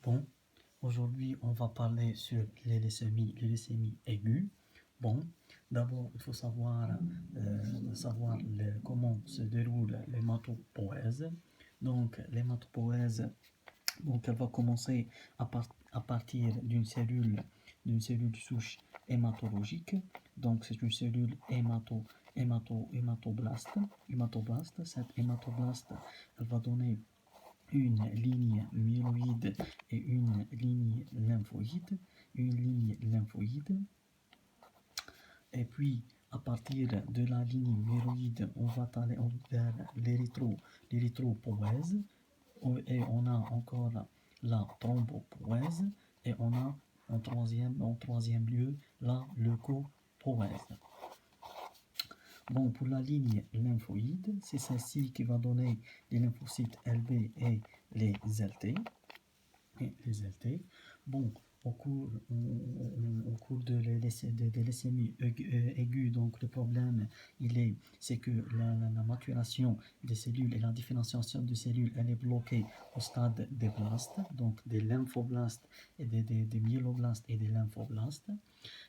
Bon, aujourd'hui, on va parler sur les leucémies aiguës. Bon, d'abord, il faut savoir comment se déroule l'hématopoïèse. Donc, l'hématopoïèse, elle va commencer à partir d'une cellule souche hématologique. Donc, c'est une cellule hématoblaste. Cette hématoblaste, elle va donner une ligne myéloïde et une ligne lymphoïde. Et puis, à partir de la ligne myéloïde, on va aller vers l'érythropoïèse. Et on a encore la thrombopoïèse. Et on a en troisième lieu la leucopoïèse. Bon, pour la ligne lymphoïde, c'est celle-ci qui va donner les lymphocytes LB et les LT. Bon, au cours des leucémies aiguës, donc le problème, c'est que la maturation des cellules et la différenciation des cellules, elle est bloquée au stade des blastes, donc des lymphoblastes et des myéloblastes et des lymphoblastes.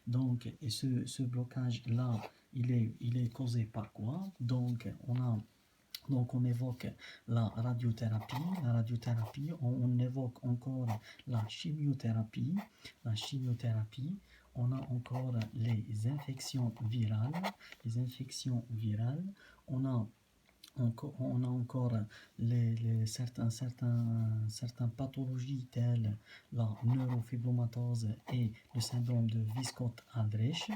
Donc, et ce blocage-là, il est causé par quoi? Donc, on évoque la radiothérapie. On évoque encore la chimiothérapie. On a encore les infections virales. On a encore certaines pathologies telles la neurofibromatose et le syndrome de Wiskott-Andrich.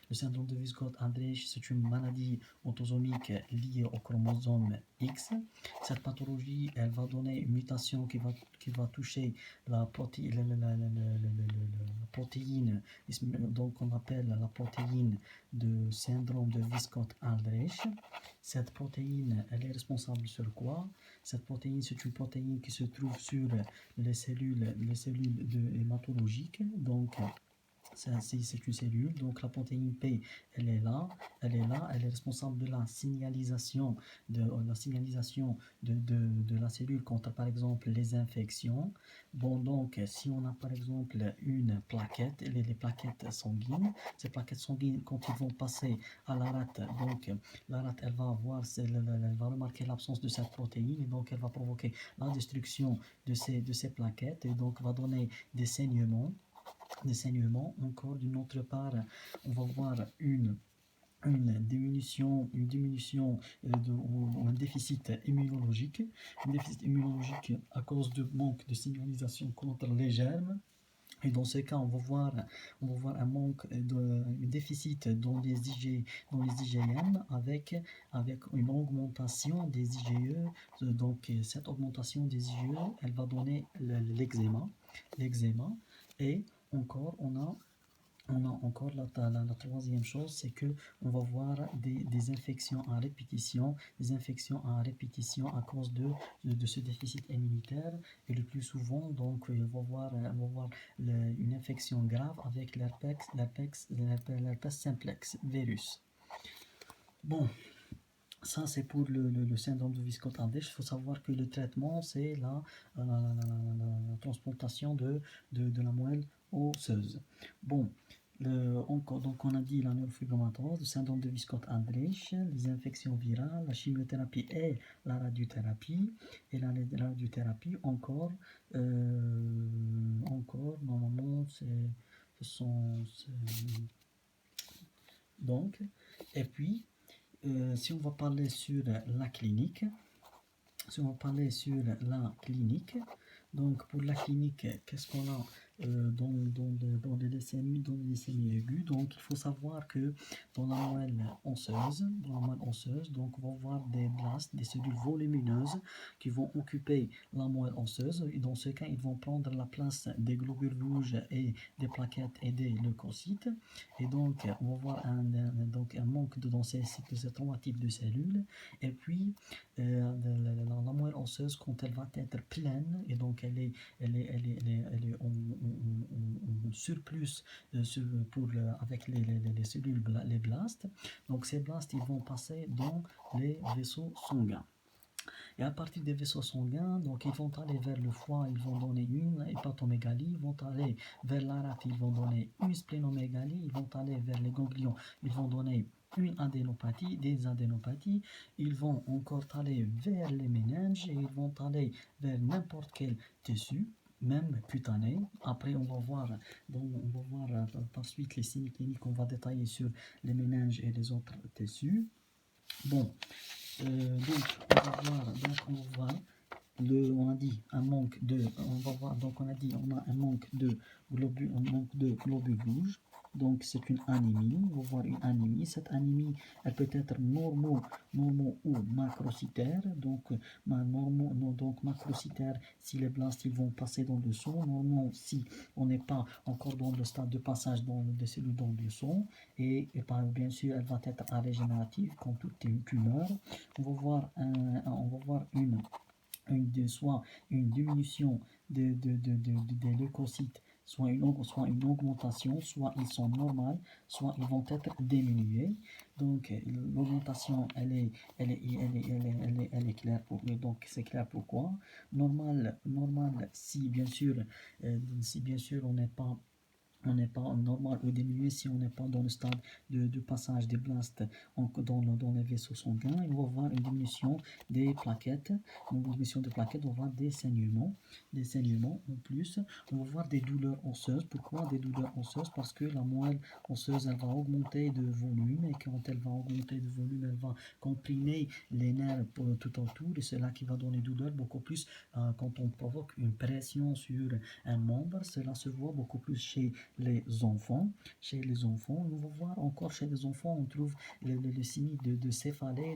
Le syndrome de Wiskott-Andrich, c'est une maladie autosomique liée au chromosome X. Cette pathologie, elle va donner une mutation qui va toucher la protéine, donc on appelle la protéine de syndrome de Wiskott-Andrich. Cette protéine, elle est responsable sur quoi? Cette protéine, c'est une protéine qui se trouve sur les cellules hématologiques. Donc, c'est une cellule. Donc, la protéine P, elle est là. Elle est responsable de la signalisation de la cellule contre, par exemple, les infections. Bon, donc, si on a, par exemple, une plaquette, les plaquettes sanguines, ces plaquettes sanguines, quand ils vont passer à la rate, donc, la rate, elle va remarquer l'absence de cette protéine et donc elle va provoquer la destruction de ces plaquettes et donc va donner des saignements. Encore d'une autre part, on va voir une diminution ou un déficit immunologique à cause de manque de signalisation contre les germes. Et dans ce cas, on va voir un déficit dans les IgM avec une augmentation des IgE. Donc, cette augmentation des IgE, elle va donner l'eczéma. Et encore, on a encore la troisième chose, c'est que on va voir des infections à répétition, à cause de ce déficit immunitaire. Et le plus souvent, donc, on va voir une infection grave avec l'herpès simplex virus. Bon, ça c'est pour le syndrome de Wiskott-Andrich. Il faut savoir que le traitement, c'est la transplantation de la moelle osseuse. Bon, donc on a dit la neurofibromatose, le syndrome de Wiskott-Andrich, les infections virales, la chimiothérapie et la radiothérapie. Et la radiothérapie, encore, normalement, donc, et puis, si on va parler sur la clinique, donc pour la clinique, qu'est-ce qu'on a dans les leucémies aiguës? Donc il faut savoir que dans la moelle osseuse, donc on va voir des blastes, des cellules volumineuses qui vont occuper la moelle osseuse. Et dans ce cas, ils vont prendre la place des globules rouges et des plaquettes et des leucocytes. Et donc on va voir un manque dans ces trois types de cellules. Et puis la moelle osseuse, quand elle va être pleine, et donc elle est en surplus avec les cellules, les blastes. Donc ces blastes, ils vont passer dans les vaisseaux sanguins. Et à partir des vaisseaux sanguins, donc ils vont aller vers le foie, ils vont donner une hépatomégalie, ils vont aller vers la rate, ils vont donner une splénomégalie, ils vont aller vers les ganglions, ils vont donner une adénopathie, des adénopathies, ils vont encore aller vers les méninges et ils vont aller vers n'importe quel tissu, même cutané. Après, on va voir par suite les signes cliniques, on va détailler sur les méninges et les autres tissus. Bon, donc on va voir on a dit un manque de, on va voir, donc on a dit on a un manque de globules rouges, donc c'est une anémie, on va voir une anémie. Cette anémie, elle peut être normaux ou macrocytaire, donc macrocytaire si les blastes ils vont passer dans le sang, normaux si on n'est pas encore dans le stade de passage des cellules dans le sang, et bien sûr elle va être régénérative comme toute tumeur. On va voir soit une diminution des leucocytes, soit une augmentation, soit ils sont normales, soit ils vont être diminués. Donc l'augmentation, elle est claire donc c'est clair pourquoi. Normal, si bien sûr on n'est pas normal ou diminué si on n'est pas dans le stade de passage des blastes dans les vaisseaux sanguins. Et on va voir une diminution des plaquettes. Donc, diminution des plaquettes, on va voir des saignements en plus. On va voir des douleurs osseuses. Pourquoi des douleurs osseuses? Parce que la moelle osseuse, elle va augmenter de volume, et quand elle va augmenter de volume, elle va comprimer les nerfs tout autour, et c'est là qui va donner douleur beaucoup plus quand on provoque une pression sur un membre. Cela se voit beaucoup plus chez les enfants. On va voir encore chez les enfants, on trouve le signe de céphalée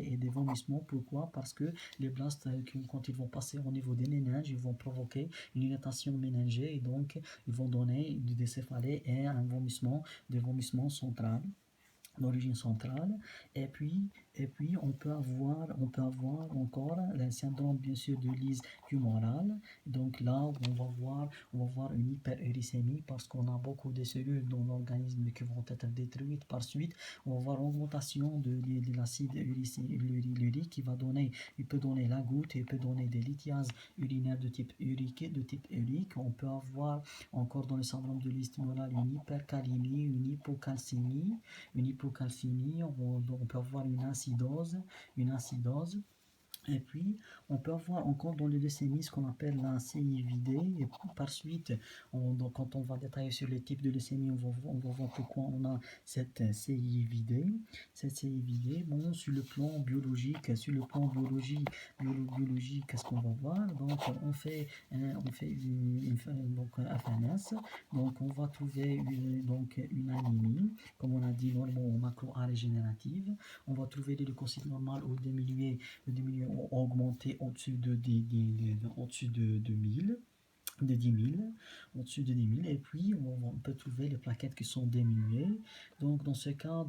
et des vomissements. Pourquoi? Parce que les blastes, quand ils vont passer au niveau des méninges, ils vont provoquer une irritation méningée, et donc ils vont donner des céphalées et un vomissement, des vomissements centrales, d'origine centrale. Et puis on peut avoir encore le syndrome bien sûr de Lise tumorale. Donc là on va voir une hyperuricémie parce qu'on a beaucoup de cellules dans l'organisme qui vont être détruites par suite. On va voir augmentation de l'acide urique qui peut donner la goutte, et peut donner des lithiases urinaires de type urique. On peut avoir encore dans le syndrome de Lise tumorale une hypercalémie, une hypocalcémie, on peut avoir une acidose. Et puis, on peut avoir encore dans les leucémies ce qu'on appelle la CIVD. Et par suite, donc, quand on va détailler sur les types de leucémie, on va voir pourquoi on a cette CIVD. Bon, sur le plan biologique, qu'est-ce qu'on va voir? Donc, on fait donc, un FNS. Donc, on va trouver une anémie, comme on a dit, normale ou macro-régénérative. On va trouver des leucocytes normales ou diminués ont augmenté au-dessus de 1000, au-dessus de 10 000, et puis on peut trouver les plaquettes qui sont diminuées. Donc dans ce cas,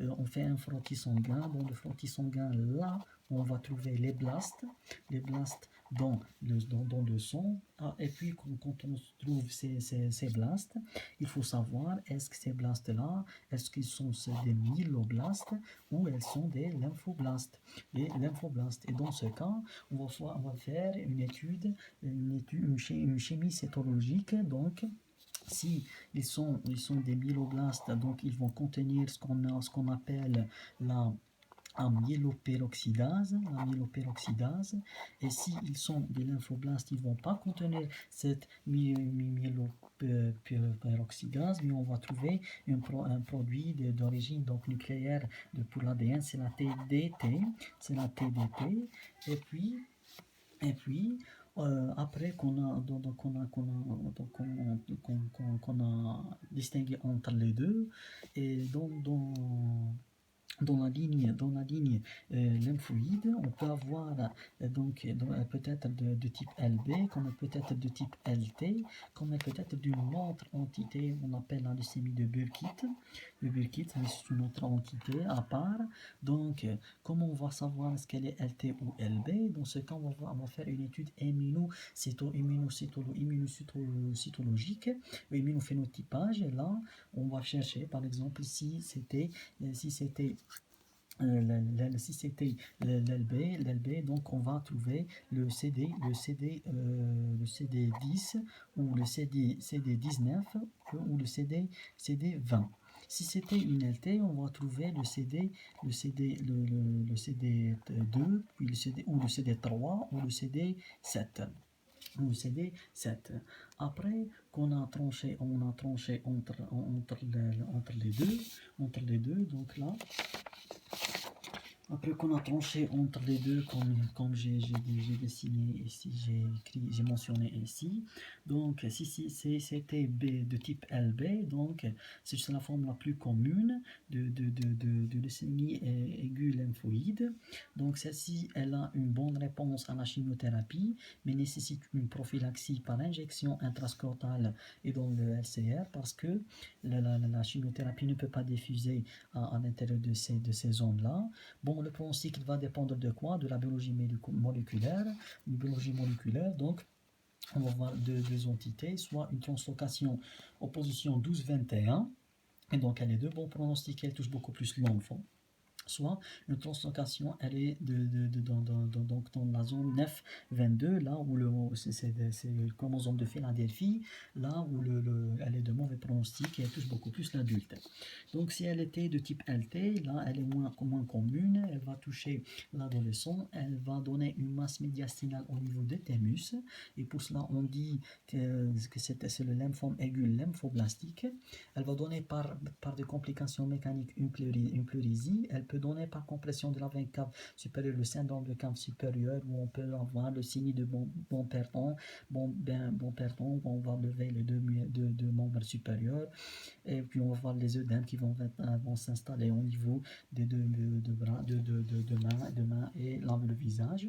on fait un frottis sanguin. Dans le frottis sanguin, là, on va trouver les blastes dans le sang. Et puis quand on trouve ces blastes, il faut savoir, est-ce que ces blastes-là, est-ce qu'ils sont des myéloblastes ou elles sont des lymphoblastes. Et dans ce cas, on va faire une chimie cytologique. Donc si ils sont des myéloblastes, donc ils vont contenir ce qu'on appelle la myéloperoxydase, et s'ils sont des lymphoblastes, ils ne vont pas contenir cette myéloperoxydase, mais on va trouver un produit d'origine donc nucléaire pour l'ADN, c'est la TDT, et puis après qu'on a distingué entre les deux, et dans la ligne lymphoïde, on peut avoir peut-être de type LB, comme peut-être de type LT, comme peut-être d'une autre entité, on appelle la leucémie de Burkitt. Mais c'est une autre entité à part. Donc, comment on va savoir est-ce qu'elle est LT ou LB? Dans ce cas, on va faire une étude immunocytologique, immunophénotypage, et là, on va chercher, par exemple, si c'était si c'était l'LB, donc on va trouver le CD 10 ou le CD 19 ou le CD 20. Si c'était une LT, on va trouver le CD 2, puis le CD, ou le CD 3 ou le CD 7. Ou le CD 7. Après qu'on a tranché, on a tranché entre les deux, donc là, après qu'on a tranché entre les deux, comme j'ai dessiné ici, j'ai mentionné ici. Donc, si c'était B de type LB, donc c'est la forme la plus commune de leucémie aiguë lymphoïde. Donc, celle-ci, elle a une bonne réponse à la chimiothérapie, mais nécessite une prophylaxie par injection intrascrotale et dans le LCR parce que la chimiothérapie ne peut pas diffuser à l'intérieur de ces zones-là. Bon, le pronostic va dépendre de quoi? De la biologie moléculaire. Une biologie moléculaire, donc, on va voir deux entités, soit une translocation en position 12-21, et donc elle est de bon pronostic, elle touche beaucoup plus l'enfant. Soit une translocation, elle est donc dans la zone 9-22, là où c'est le chromosome de Philadelphie, là où elle est de mauvais pronostic et elle touche beaucoup plus l'adulte. Donc si elle était de type LT, là elle est moins commune, elle va toucher l'adolescent, elle va donner une masse médiastinale au niveau des thymus, et pour cela on dit que c'est le lymphome aigu lymphoblastique. Elle va donner par des complications mécaniques une pleurésie. Elle peut donner par compression de la veine cave supérieure le syndrome de cave supérieure, où on peut avoir le signe de bon perdant, où on va lever les deux membres supérieurs, et puis on va voir les œdèmes qui vont s'installer au niveau des deux bras, de main et le visage.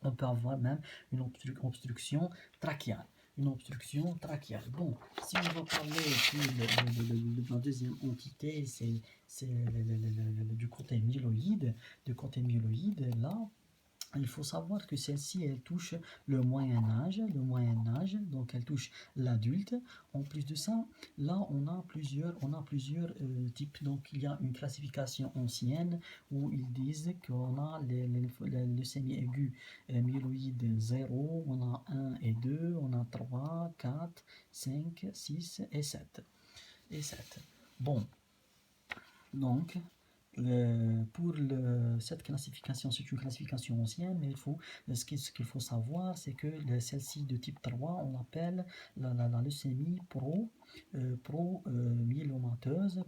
On peut avoir même une obstruction trachéale. Une obstruction trachéale. Bon, si on va parler de la deuxième entité, c'est du côté myéloïde. Du côté myéloïde, là, il faut savoir que celle-ci, elle touche le Moyen Âge, donc elle touche l'adulte. En plus de ça, là, on a plusieurs types. Donc, il y a une classification ancienne où ils disent qu'on a les leucémies aiguës myéloïde 0, on a 1 et 2, on a 3, 4, 5, 6 et 7. Bon, donc, cette classification, c'est une classification ancienne, mais ce qu'il faut savoir, c'est que celle-ci de type 3, on l'appelle la leucémie pro-myélomateuse,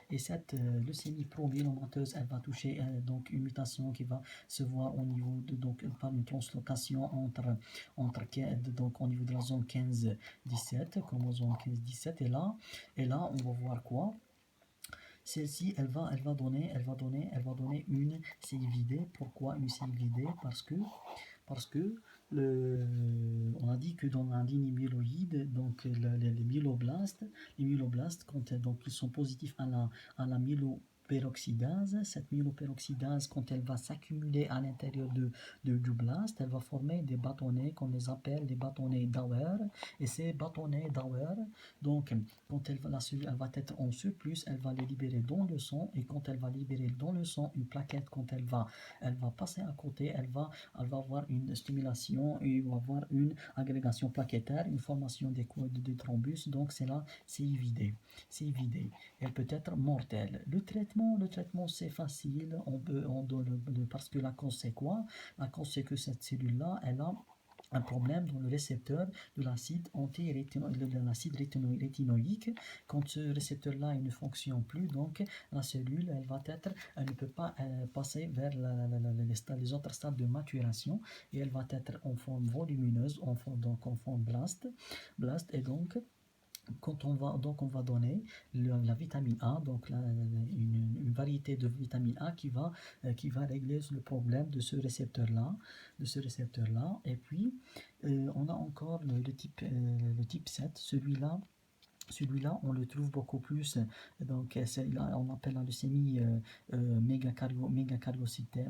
et cette leucémie pro-myélomateuse, elle va toucher donc une mutation qui va se voir au niveau donc par une translocation donc au niveau de la zone 15-17, chromosome 15-17, et là, on va voir quoi? Celle-ci, elle va donner une CIVD. Pourquoi une CIVD? Parce que on a dit que dans la ligne myéloïde, donc les myéloblastes, quand donc ils sont positifs à la myéloperoxydase, cette myéloperoxydase, quand elle va s'accumuler à l'intérieur du blast, elle va former des bâtonnets qu'on les appelle des bâtonnets d'Auer. Et ces bâtonnets d'Auer, donc quand la cellule elle va être en surplus, elle va les libérer dans le sang, et quand elle va libérer dans le sang une plaquette, quand elle va passer à côté, elle va avoir une stimulation et il va avoir une agrégation plaquettaire, une formation de thrombus, donc c'est évidé. Elle peut être mortelle. Le traitement c'est facile, parce que la cause c'est quoi? La cause c'est que cette cellule-là, elle a un problème dans le récepteur de l'acide rétinoïque. Quand ce récepteur-là ne fonctionne plus, donc la cellule, elle ne peut pas passer vers les autres stades de maturation, et elle va être en forme volumineuse, en forme blast, et donc quand on va donner la vitamine A, donc une variété de vitamine A qui va régler le problème de ce récepteur-là, Et puis, on a encore le type 7, celui-là, on le trouve beaucoup plus, donc là, on appelle la leucémie mégacariocytaire.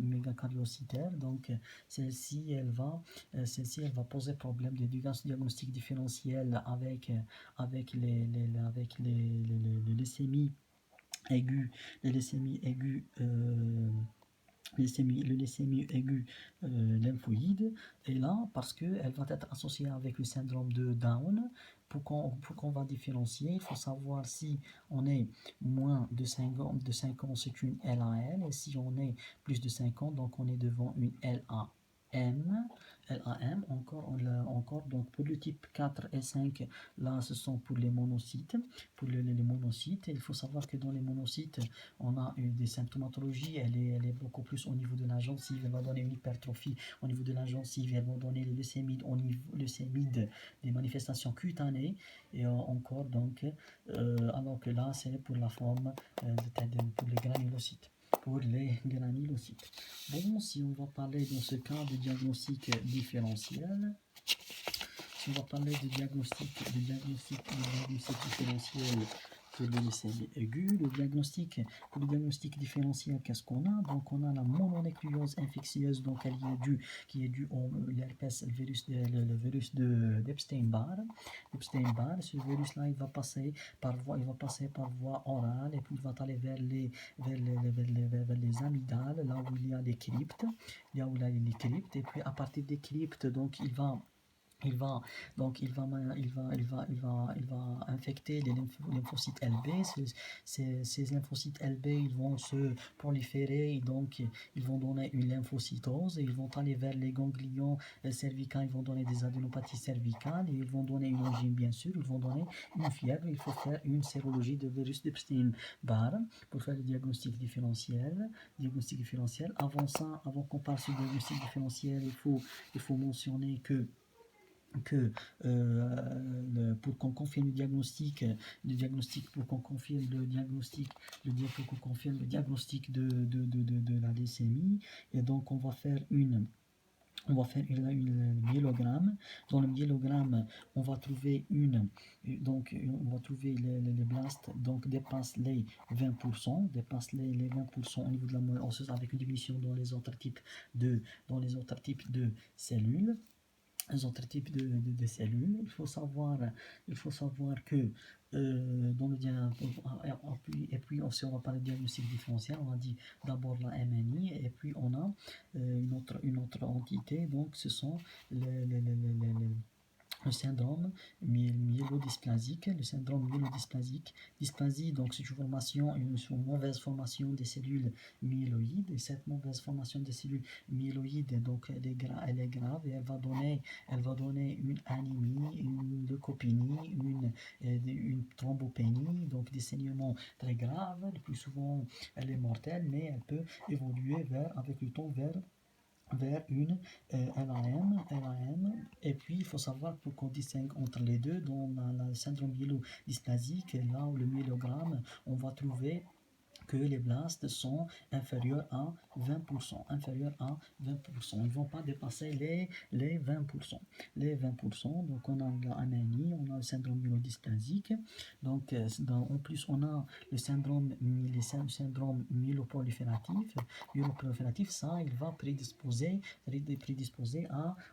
Donc celle-ci, elle va poser problème de diagnostic différentiel avec les leucémies aiguë, les leucémies aiguës, le leucémie aiguë lymphoïde est là parce qu'elle va être associée avec le syndrome de Down. Pour qu'on va différencier, il faut savoir si on est moins de 5 ans, c'est une LAL, et si on est plus de 5 ans, donc on est devant une LAM. LAM, encore, donc pour le type 4 et 5, là ce sont pour les monocytes. Pour les monocytes, il faut savoir que dans les monocytes, on a des symptomatologies, elle est beaucoup plus au niveau de la gencive, elle va donner une hypertrophie au niveau de la gencive, elle va donner les leucémides au niveau des manifestations cutanées, et encore donc, alors que là c'est pour la forme pour les granulocytes. Pour les granulocytes. Bon, si on va parler dans ce cas de diagnostic différentiel, si on va parler de diagnostic différentiel pour les leucémies aiguës, pour le diagnostic différentiel, qu'est-ce qu'on a? Donc on a la mononucléose infectieuse, donc qui est due au l'herpès, le virus d'Epstein-Barr. Ce virus-là, il va passer par voie orale, et puis il va aller vers les amygdales, là où il y a les cryptes, et puis à partir des cryptes, donc il va, il va infecter les lymphocytes LB. Ces lymphocytes LB, ils vont se proliférer, et donc ils vont donner une lymphocytose, et ils vont aller vers les ganglions cervicales, ils vont donner des adénopathies cervicales, et ils vont donner une angine, bien sûr, ils vont donner une fièvre. Il faut faire une sérologie de virus d'Epstein-Barr pour faire le diagnostic différentiel. Avant ça, avant qu'on passe au diagnostic différentiel, il faut mentionner que pour qu'on confirme pour qu'on confirme pour qu'on confirme le diagnostic de la leucémie, et donc on va faire une myélogramme. Dans le myélogramme, on va trouver les blastes, donc dépassent les 20%, au niveau de la moelle osseuse, avec une diminution dans les autres types de cellules. Les autres types de cellules. Il faut savoir que dans le et puis si on va parler de diagnostic différentiel, on a dit d'abord la MNI, et puis on a une autre entité, donc ce sont le syndrome myélodysplasique. Dysplasie, donc c'est une mauvaise formation des cellules myéloïdes, et cette mauvaise formation des cellules myéloïdes, donc elle est grave, et elle va donner une anémie, une leucopénie, une thrombopénie, donc des saignements très graves. Le plus souvent, elle est mortelle, mais elle peut évoluer avec le temps vers une LAM. Et puis il faut savoir, pour qu'on distingue entre les deux, dans le syndrome myélodysplasique, là où le myélogramme, on va trouver que les blastes sont inférieurs à 20%. Ils ne vont pas dépasser les 20%. Donc on a la anémie, on a le syndrome myélodysplasique. Donc en plus, on a le syndrome myéloprolifératif. Ça, il va prédisposer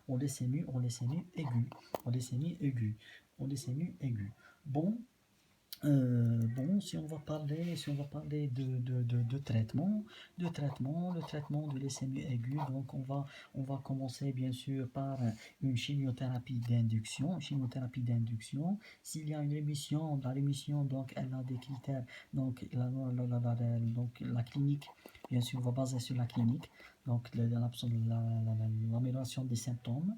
aux leucémies aiguës. Bon, si on va parler de traitement, le traitement de leucémie aiguë, donc on va commencer bien sûr par une chimiothérapie d'induction. S'il y a une rémission, la rémission, donc elle a des critères, donc donc la clinique, bien sûr, on va baser sur la clinique, donc l'amélioration des symptômes,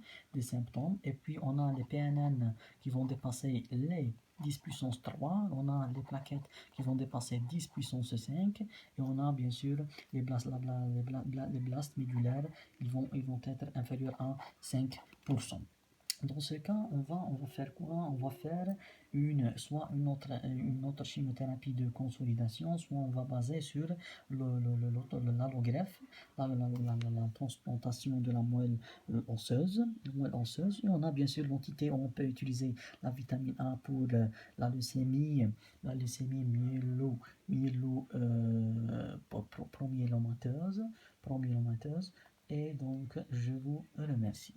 et puis on a les PNN qui vont dépasser les 10 puissance 3, on a les plaquettes qui vont dépasser 10 puissance 5, et on a bien sûr les blastes médulaires, ils vont être inférieurs à 5%. Dans ce cas, on va faire quoi? On va faire soit une autre chimiothérapie de consolidation, soit on va baser sur l'allogreffe, la transplantation de la moelle osseuse. Et on a bien sûr l'entité, on peut utiliser la vitamine A pour la leucémie promyélomateuse. Et donc, je vous remercie.